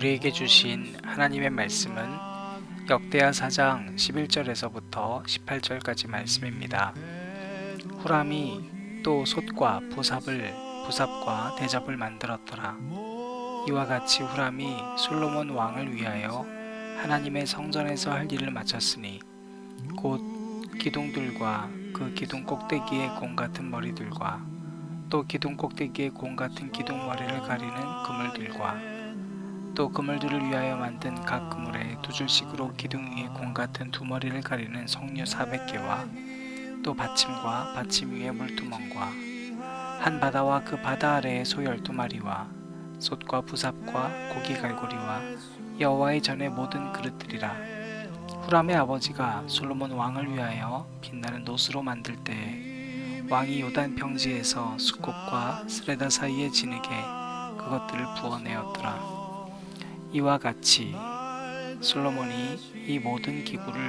우리에게 주신 하나님의 말씀은 역대하 4장 11절에서부터 18절까지 말씀입니다. 후람이 또 솥과 부삽과 대접을 만들었더라. 이와 같이 후람이 솔로몬 왕을 위하여 하나님의 성전에서 할 일을 마쳤으니 곧 기둥들과 그 기둥 꼭대기의 공 같은 머리들과 또 기둥 꼭대기의 공 같은 기둥 머리를 가리는 그물들과 또 그물들을 위하여 만든 각 그물에 두 줄씩으로 기둥 위에 공 같은 두 머리를 가리는 석류 400개와 또 받침과 받침 위에 물두멍과 한 바다와 그 바다 아래에 소 12마리와 솥과 부삽과 고기 갈고리와 여호와의 전의 모든 그릇들이라. 후람의 아버지가 솔로몬 왕을 위하여 빛나는 놋으로 만들 때에 왕이 요단 평지에서 숫꽃과 스레다 사이에 진흙에 그것들을 부어내었더라. 이와 같이 솔로몬이 이 모든 기구를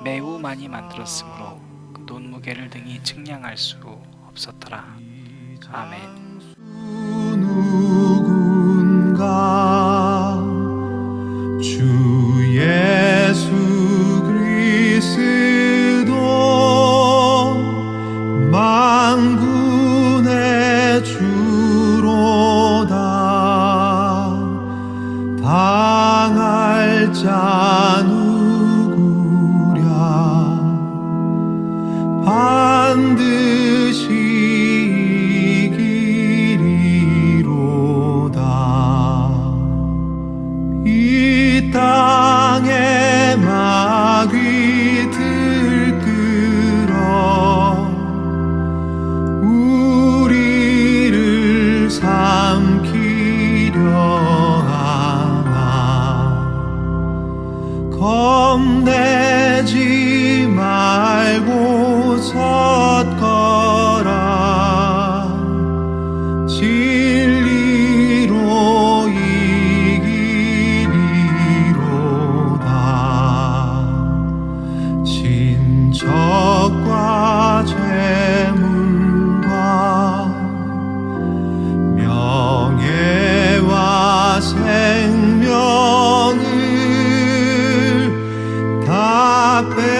매우 많이 만들었으므로 그 논무게를 등이 측량할 수 없었더라. 아멘. 누군가 주 예수 그리스도 만군의 주로다. 당할 자 누구랴 반드시 이기리로다. 이 땅에 마귀 들끓어 우리를 삼키려 겁내지 말고 섰거라. 진리로 이기리로다. 친척과 재물과 명예와 생명을 다 빼앗긴데도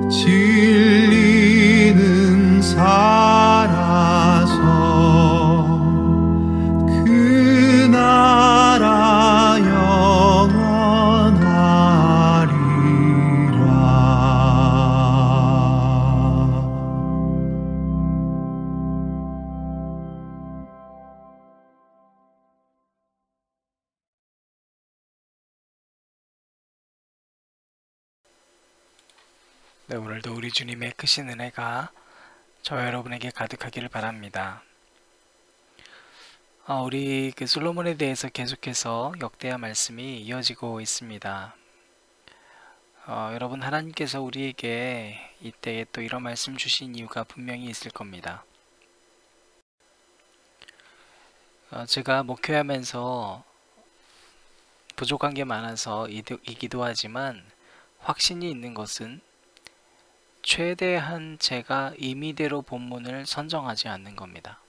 진리는 살아서 그 나라 영원하리라. 네, 오늘도 우리 주님의 크신 은혜가 저와 여러분에게 가득하기를 바랍니다. 우리 솔로몬에 대해서 계속해서 역대하 말씀이 이어지고 있습니다. 여러분, 하나님께서 우리에게 이때에 또 이런 말씀 주신 이유가 분명히 있을 겁니다. 제가 목회하면서 부족한 게 많아서 이기도 하지만 확신이 있는 것은 최대한 제가 임의대로 본문을 선정하지 않는 겁니다.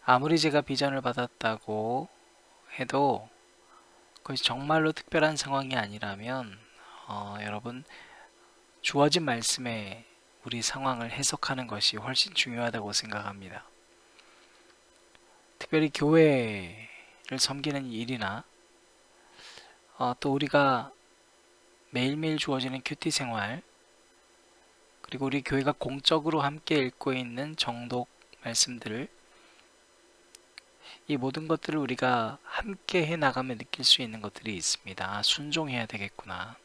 아무리 제가 비전을 받았다고 해도 그것이 정말로 특별한 상황이 아니라면 여러분, 주어진 말씀에 우리 상황을 해석하는 것이 훨씬 중요하다고 생각합니다. 특별히 교회를 섬기는 일이나 또 우리가 매일매일 주어지는 큐티 생활, 그리고 우리 교회가 공적으로 함께 읽고 있는 정독 말씀들을, 이 모든 것들을 우리가 함께 해나가며 느낄 수 있는 것들이 있습니다. 순종해야 되겠구나.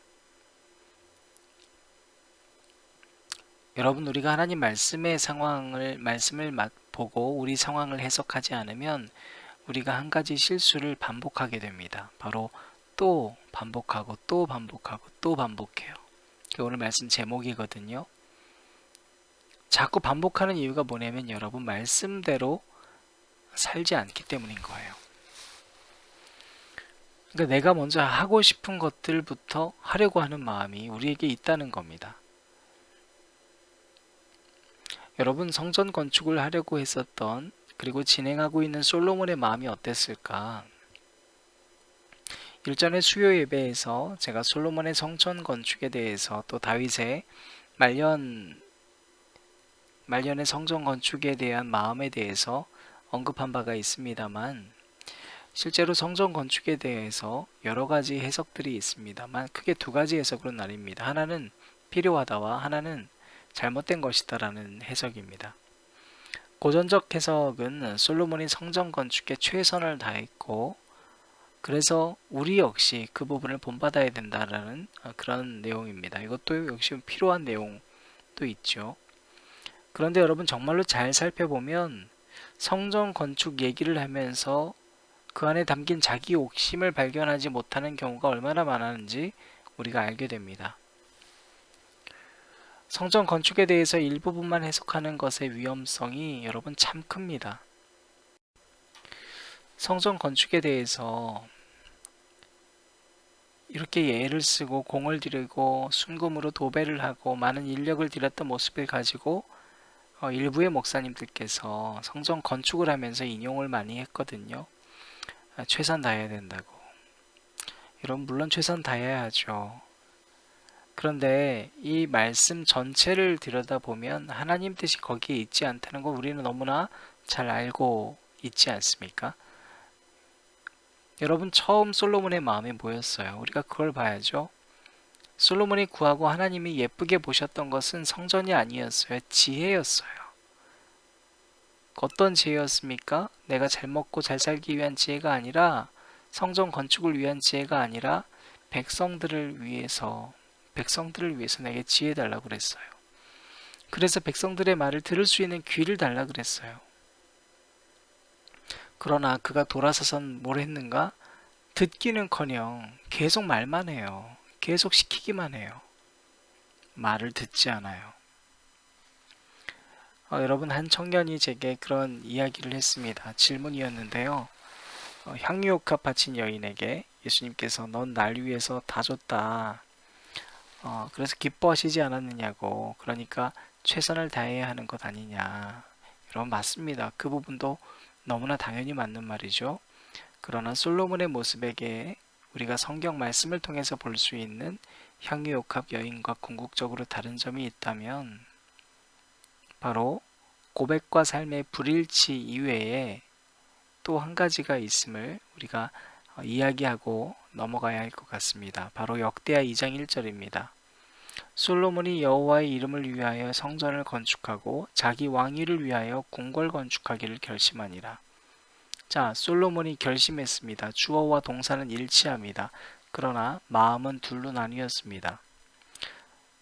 여러분, 우리가 하나님 말씀의 말씀을 보고 우리 상황을 해석하지 않으면 우리가 한 가지 실수를 반복하게 됩니다. 바로 또 반복하고 또 반복하고 또 반복해요. 그게 오늘 말씀 제목이거든요. 자꾸 반복하는 이유가 뭐냐면 여러분, 말씀대로 살지 않기 때문인 거예요. 그러니까 내가 먼저 하고 싶은 것들부터 하려고 하는 마음이 우리에게 있다는 겁니다. 여러분, 성전 건축을 하려고 했었던, 그리고 진행하고 있는 솔로몬의 마음이 어땠을까? 일전에 수요 예배에서 제가 솔로몬의 성전 건축에 대해서, 또 다윗의 말년의 성전 건축에 대한 마음에 대해서 언급한 바가 있습니다만, 실제로 성전 건축에 대해서 여러 가지 해석들이 있습니다만 크게 두 가지 해석으로 나뉩니다. 하나는 필요하다와 하나는 잘못된 것이다라는 해석입니다. 고전적 해석은 솔로몬이 성전 건축에 최선을 다했고, 그래서 우리 역시 그 부분을 본받아야 된다라는 그런 내용입니다. 이것도 역시 필요한 내용도 있죠. 그런데 여러분, 정말로 잘 살펴보면 성전 건축 얘기를 하면서 그 안에 담긴 자기 욕심을 발견하지 못하는 경우가 얼마나 많았는지 우리가 알게 됩니다. 성전 건축에 대해서 일부분만 해석하는 것의 위험성이 여러분 참 큽니다. 성전 건축에 대해서 이렇게 예를 쓰고 공을 들이고 순금으로 도배를 하고 많은 인력을 들였던 모습을 가지고 일부의 목사님들께서 성전 건축을 하면서 인용을 많이 했거든요. 최선 다해야 된다고. 여러분, 물론 최선 다해야 하죠. 그런데 이 말씀 전체를 들여다보면 하나님 뜻이 거기에 있지 않다는 걸 우리는 너무나 잘 알고 있지 않습니까? 여러분, 처음 솔로몬의 마음이 뭐였어요? 우리가 그걸 봐야죠. 솔로몬이 구하고 하나님이 예쁘게 보셨던 것은 성전이 아니었어요. 지혜였어요. 어떤 지혜였습니까? 내가 잘 먹고 잘 살기 위한 지혜가 아니라, 성전 건축을 위한 지혜가 아니라 백성들을 위해서 내게 지혜 달라고 그랬어요. 그래서 백성들의 말을 들을 수 있는 귀를 달라 그랬어요. 그러나 그가 돌아서선 뭘 했는가? 듣기는커녕 계속 말만 해요. 계속 시키기만 해요. 말을 듣지 않아요. 여러분, 한 청년이 제게 그런 이야기를 했습니다. 질문이었는데요. 향유옥합 바친 여인에게 예수님께서 넌 날 위해서 다 줬다. 그래서 기뻐하시지 않았느냐고. 그러니까 최선을 다해야 하는 것 아니냐. 여러분, 맞습니다. 그 부분도 너무나 당연히 맞는 말이죠. 그러나 솔로몬의 모습에게 우리가 성경 말씀을 통해서 볼 수 있는 향유옥합 여인과 궁극적으로 다른 점이 있다면 바로 고백과 삶의 불일치 이외에 또 한 가지가 있음을 우리가 이야기하고 넘어가야 할 것 같습니다. 바로 역대하 2장 1절입니다. 솔로몬이 여호와의 이름을 위하여 성전을 건축하고 자기 왕위를 위하여 궁궐 건축하기를 결심하니라. 자, 솔로몬이 결심했습니다. 주어와 동사는 일치합니다. 그러나 마음은 둘로 나뉘었습니다.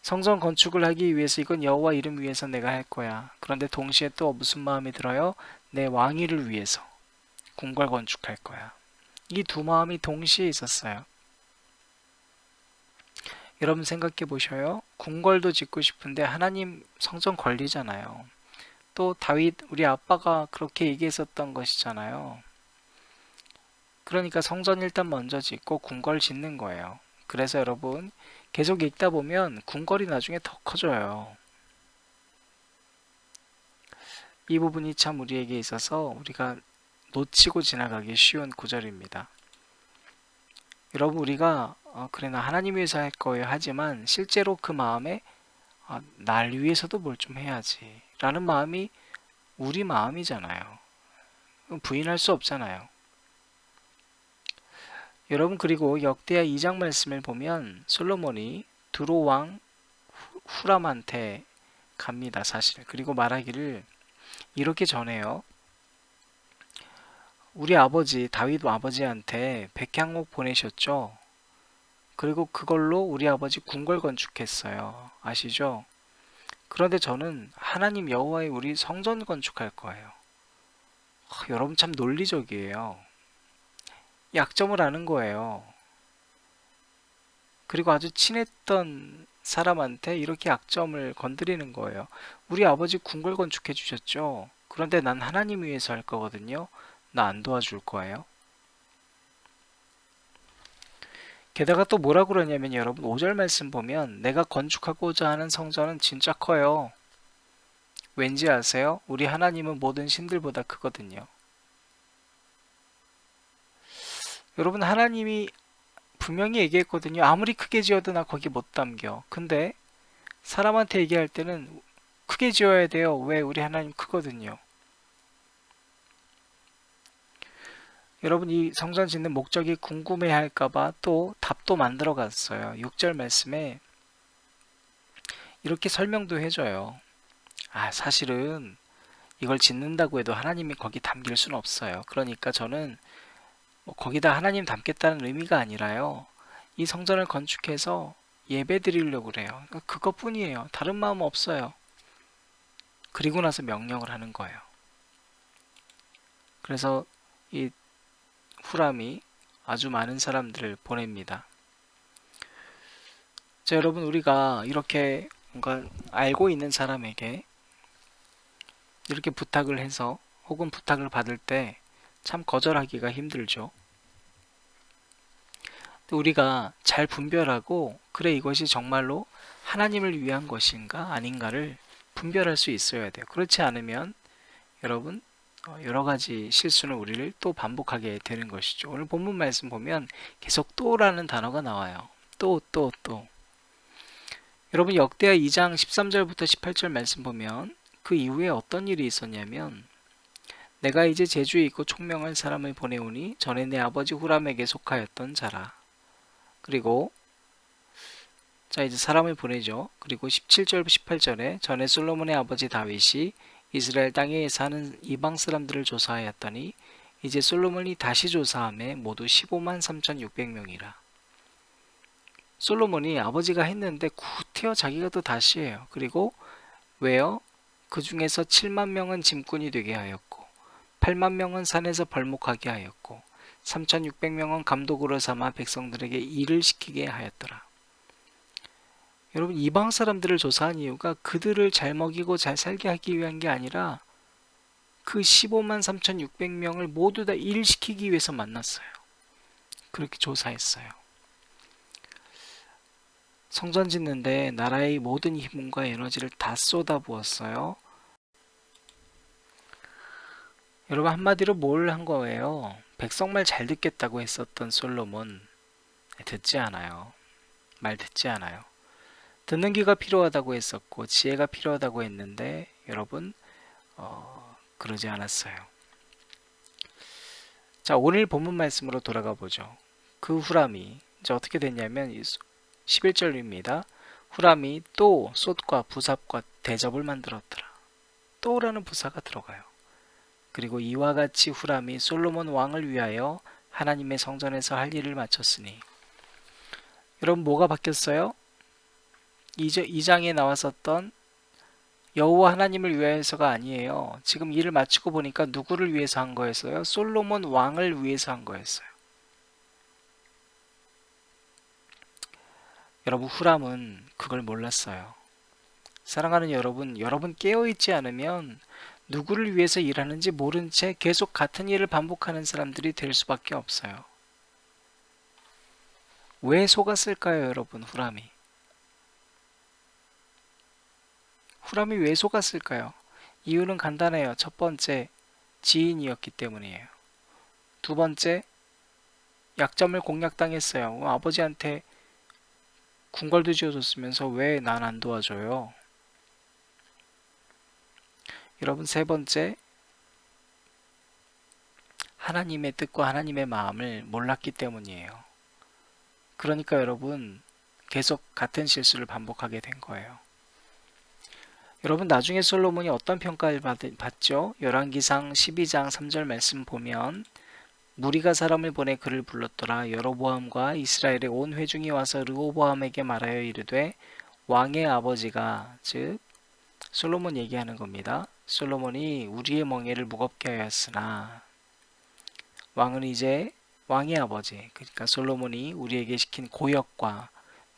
성전 건축을 하기 위해서 이건 여호와 이름 위해서 내가 할 거야. 그런데 동시에 또 무슨 마음이 들어요? 내 왕위를 위해서 궁궐 건축할 거야. 이 두 마음이 동시에 있었어요. 여러분, 생각해 보셔요. 궁궐도 짓고 싶은데 하나님 성전 걸리잖아요. 또 다윗 우리 아빠가 그렇게 얘기했었던 것이잖아요. 그러니까 성전 일단 먼저 짓고 궁궐 짓는 거예요. 그래서 여러분, 계속 읽다 보면 궁궐이 나중에 더 커져요. 이 부분이 참 우리에게 있어서 우리가 놓치고 지나가기 쉬운 구절입니다. 여러분, 우리가 그래 나 하나님 위해서 할 거예요 하지만 실제로 그 마음에 날 위해서도 뭘 좀 해야지 라는 마음이 우리 마음이잖아요. 부인할 수 없잖아요. 여러분, 그리고 역대하 2장 말씀을 보면 솔로몬이 두로 왕 후람한테 갑니다, 사실. 그리고 말하기를 이렇게 전해요. 우리 아버지 다윗 아버지한테 백향목 보내셨죠? 그리고 그걸로 우리 아버지 궁궐 건축했어요. 아시죠? 그런데 저는 하나님 여호와의 우리 성전 건축할 거예요. 여러분, 참 논리적이에요. 약점을 아는 거예요. 그리고 아주 친했던 사람한테 이렇게 약점을 건드리는 거예요. 우리 아버지 궁궐 건축해 주셨죠? 그런데 난 하나님 위해서 할 거거든요. 나 안 도와줄 거예요. 게다가 또 뭐라 그러냐면 여러분, 5절 말씀 보면 내가 건축하고자 하는 성전은 진짜 커요. 왠지 아세요? 우리 하나님은 모든 신들보다 크거든요. 여러분, 하나님이 분명히 얘기했거든요. 아무리 크게 지어도 나 거기 못 담겨. 근데 사람한테 얘기할 때는 크게 지어야 돼요. 왜? 우리 하나님 크거든요. 여러분, 이 성전 짓는 목적이 궁금해 할까봐 또 답도 만들어 갔어요. 6절 말씀에 이렇게 설명도 해줘요. 사실은 이걸 짓는다고 해도 하나님이 거기 담길 수는 없어요. 그러니까 저는 거기다 하나님 담겠다는 의미가 아니라요. 이 성전을 건축해서 예배 드리려고 그래요. 그러니까 그것뿐이에요. 다른 마음 없어요. 그리고 나서 명령을 하는 거예요. 그래서 이 후람이 아주 많은 사람들을 보냅니다. 자, 여러분, 우리가 이렇게 뭔가 알고 있는 사람에게 이렇게 부탁을 해서 혹은 부탁을 받을 때 참 거절하기가 힘들죠. 우리가 잘 분별하고 그래 이것이 정말로 하나님을 위한 것인가 아닌가를 분별할 수 있어야 돼요. 그렇지 않으면 여러분 여러 가지 실수는 우리를 또 반복하게 되는 것이죠. 오늘 본문 말씀 보면 계속 또라는 단어가 나와요. 또. 여러분 역대하 2장 13절부터 18절 말씀 보면 그 이후에 어떤 일이 있었냐면 내가 이제 제주에 있고 총명한 사람을 보내오니 전에 내 아버지 후람에게 속하였던 자라. 그리고 자 이제 사람을 보내죠. 그리고 17절 18절에 전에 솔로몬의 아버지 다윗이 이스라엘 땅에 사는 이방 사람들을 조사하였더니 이제 솔로몬이 다시 조사함에 모두 15만 3,600명이라. 솔로몬이 아버지가 했는데 구태여 자기가 또 다시 해요. 그리고 왜요? 그 중에서 7만 명은 짐꾼이 되게 하였고 8만 명은 산에서 벌목하게 하였고 3,600명은 감독으로 삼아 백성들에게 일을 시키게 하였더라. 여러분 이방 사람들을 조사한 이유가 그들을 잘 먹이고 잘 살게 하기 위한 게 아니라 그 15만 3,600명을 모두 다 일시키기 위해서 만났어요. 그렇게 조사했어요. 성전 짓는데 나라의 모든 힘과 에너지를 다 쏟아부었어요. 여러분 한마디로 뭘 한 거예요? 백성말 잘 듣겠다고 했었던 솔로몬 듣지 않아요. 말 듣지 않아요. 듣는 귀가 필요하다고 했었고 지혜가 필요하다고 했는데 여러분 그러지 않았어요. 자 오늘 본문 말씀으로 돌아가 보죠. 그 후람이 이제 어떻게 됐냐면 11절입니다. 후람이 또 솥과 부삽과 대접을 만들었더라. 또라는 부사가 들어가요. 그리고 이와 같이 후람이 솔로몬 왕을 위하여 하나님의 성전에서 할 일을 마쳤으니 여러분 뭐가 바뀌었어요? 2장에 나왔었던 여호와 하나님을 위하여서가 아니에요. 지금 일을 마치고 보니까 누구를 위해서 한 거였어요? 솔로몬 왕을 위해서 한 거였어요. 여러분 후람은 그걸 몰랐어요. 사랑하는 여러분 깨어있지 않으면 누구를 위해서 일하는지 모른 채 계속 같은 일을 반복하는 사람들이 될 수밖에 없어요. 왜 속았을까요, 여러분? 후람이 왜 속았을까요? 이유는 간단해요. 첫 번째, 지인이었기 때문이에요. 두 번째, 약점을 공략당했어요. 아버지한테 궁궐도 지어줬으면서 왜 난 안 도와줘요? 여러분 세 번째, 하나님의 뜻과 하나님의 마음을 몰랐기 때문이에요. 그러니까 여러분 계속 같은 실수를 반복하게 된 거예요. 여러분 나중에 솔로몬이 어떤 평가를 받죠? 열왕기상 12장 3절 말씀 보면 무리가 사람을 보내 그를 불렀더라. 여로보암과 이스라엘의 온 회중이 와서 르호보암에게 말하여 이르되 왕의 아버지가 즉 솔로몬 얘기하는 겁니다. 솔로몬이 우리의 멍에를 무겁게 하였으나 왕은 이제 왕의 아버지 그러니까 솔로몬이 우리에게 시킨 고역과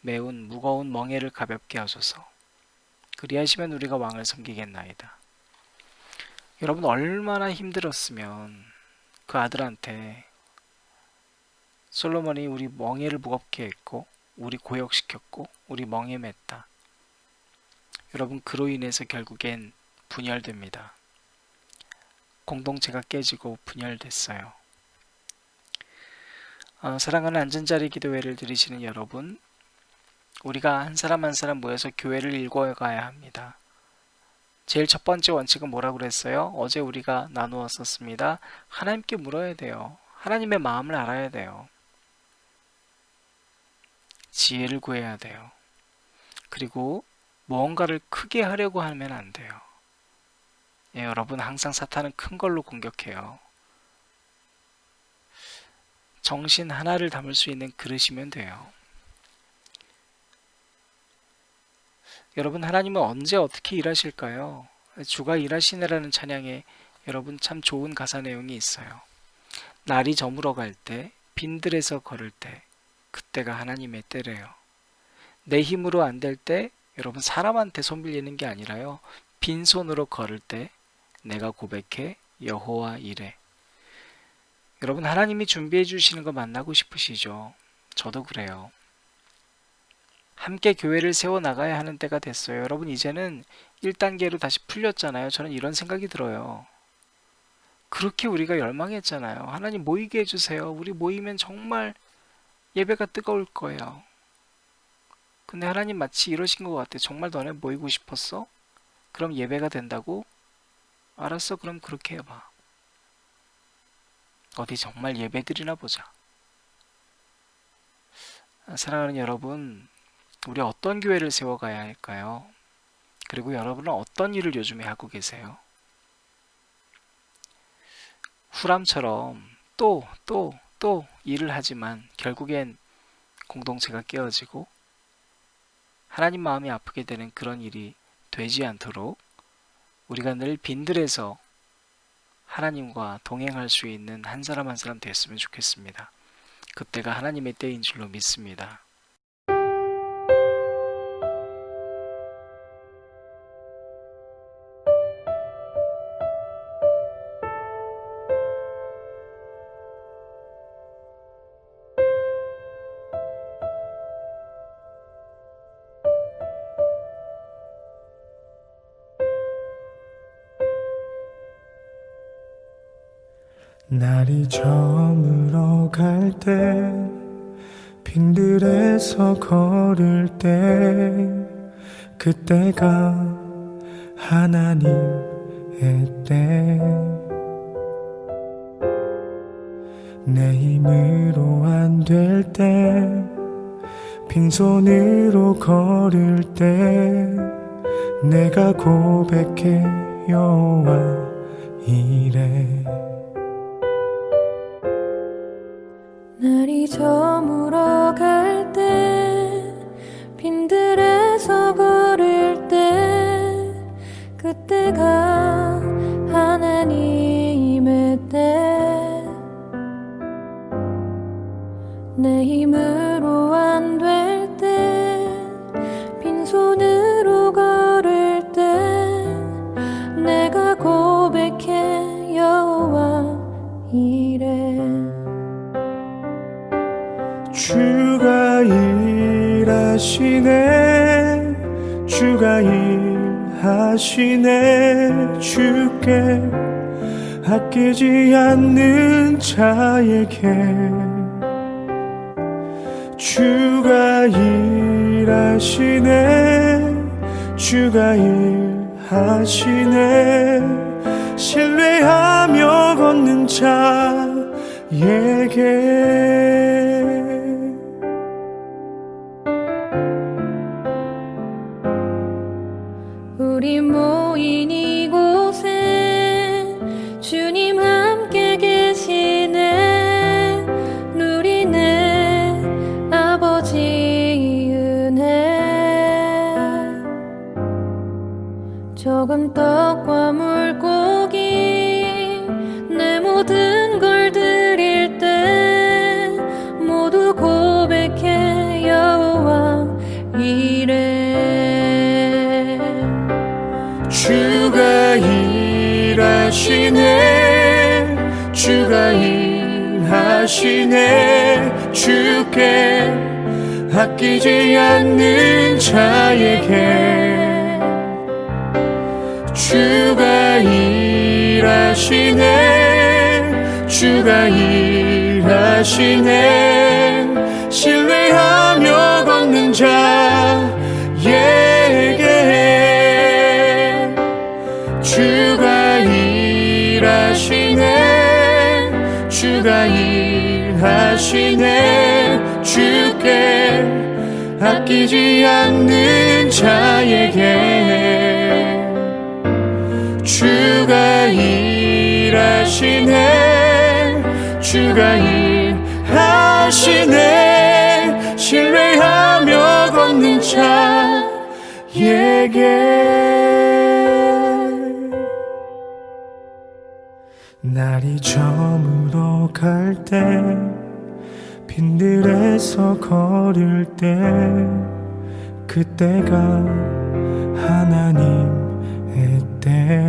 매운 무거운 멍에를 가볍게 하소서. 그리하시면 우리가 왕을 섬기겠나이다. 여러분 얼마나 힘들었으면 그 아들한테 솔로몬이 우리 멍에를 무겁게 했고 우리 고역시켰고 우리 멍에 맸다. 여러분 그로 인해서 결국엔 분열됩니다. 공동체가 깨지고 분열됐어요. 사랑하는 안전자리 기도회를 드리시는 여러분, 우리가 한 사람 한 사람 모여서 교회를 읽어가야 합니다. 제일 첫 번째 원칙은 뭐라고 그랬어요? 어제 우리가 나누었었습니다. 하나님께 물어야 돼요. 하나님의 마음을 알아야 돼요. 지혜를 구해야 돼요. 그리고 무언가를 크게 하려고 하면 안 돼요. 여러분, 항상 사탄은 큰 걸로 공격해요. 정신 하나를 담을 수 있는 그릇이면 돼요. 여러분, 하나님은 언제 어떻게 일하실까요? 주가 일하시네라는 찬양에 여러분 참 좋은 가사 내용이 있어요. 날이 저물어 갈 때, 빈들에서 걸을 때, 그때가 하나님의 때래요. 내 힘으로 안 될 때, 여러분 사람한테 손 빌리는 게 아니라요. 빈손으로 걸을 때 내가 고백해 여호와 이래. 여러분, 하나님이 준비해 주시는 거 만나고 싶으시죠? 저도 그래요. 함께 교회를 세워나가야 하는 때가 됐어요. 여러분, 이제는 1단계로 다시 풀렸잖아요. 저는 이런 생각이 들어요. 그렇게 우리가 열망했잖아요. 하나님 모이게 해주세요. 우리 모이면 정말 예배가 뜨거울 거예요. 근데 하나님 마치 이러신 것 같아. 정말 너네 모이고 싶었어? 그럼 예배가 된다고? 알았어, 그럼 그렇게 해봐. 어디 정말 예배 드리나 보자. 사랑하는 여러분, 우리 어떤 교회를 세워가야 할까요? 그리고 여러분은 어떤 일을 요즘에 하고 계세요? 후람처럼 또 일을 하지만 결국엔 공동체가 깨어지고 하나님 마음이 아프게 되는 그런 일이 되지 않도록 우리가 늘 빈들에서 하나님과 동행할 수 있는 한 사람 한 사람 됐으면 좋겠습니다. 그때가 하나님의 때인 줄로 믿습니다. 날이 저물어 갈 때 빈들에서 걸을 때 그때가 하나님의 때 내 힘으로 안 될 때 빈손으로 걸을 때 내가 고백해 여호와 이래 날이 저물어 갈 때 빈들에서 걸을 때 그때가 하나님의 때 내 힘으로 안 될 때 빈손으로 걸을 때 내가 고백해 여호와 이래 주가 일하시네 주가 일하시네 주께 아끼지 않는 자에게 주가 일하시네 주가 일하시네 신뢰하며 걷는 자에게 우리 모인 이곳에 주님 함께 계시네 누리네 아버지 은혜 적은 떡과 물고기 내 모든 걸 드릴 때 모두 고백해 여호와 이래 주가 일하시네 주가 일하시네 주께 아끼지 않는 자에게 주가 일하시네 주가 일하시네 신뢰하며 걷는 자에게 주가 일하시네 주가 일하시네 주께 아끼지 않는 자에게 주가 일하시네 주가 일하시네 신뢰하며 걷는 자에게 날이 저물어 갈 때 빈들에서 걸을 때 그때가 하나님의 때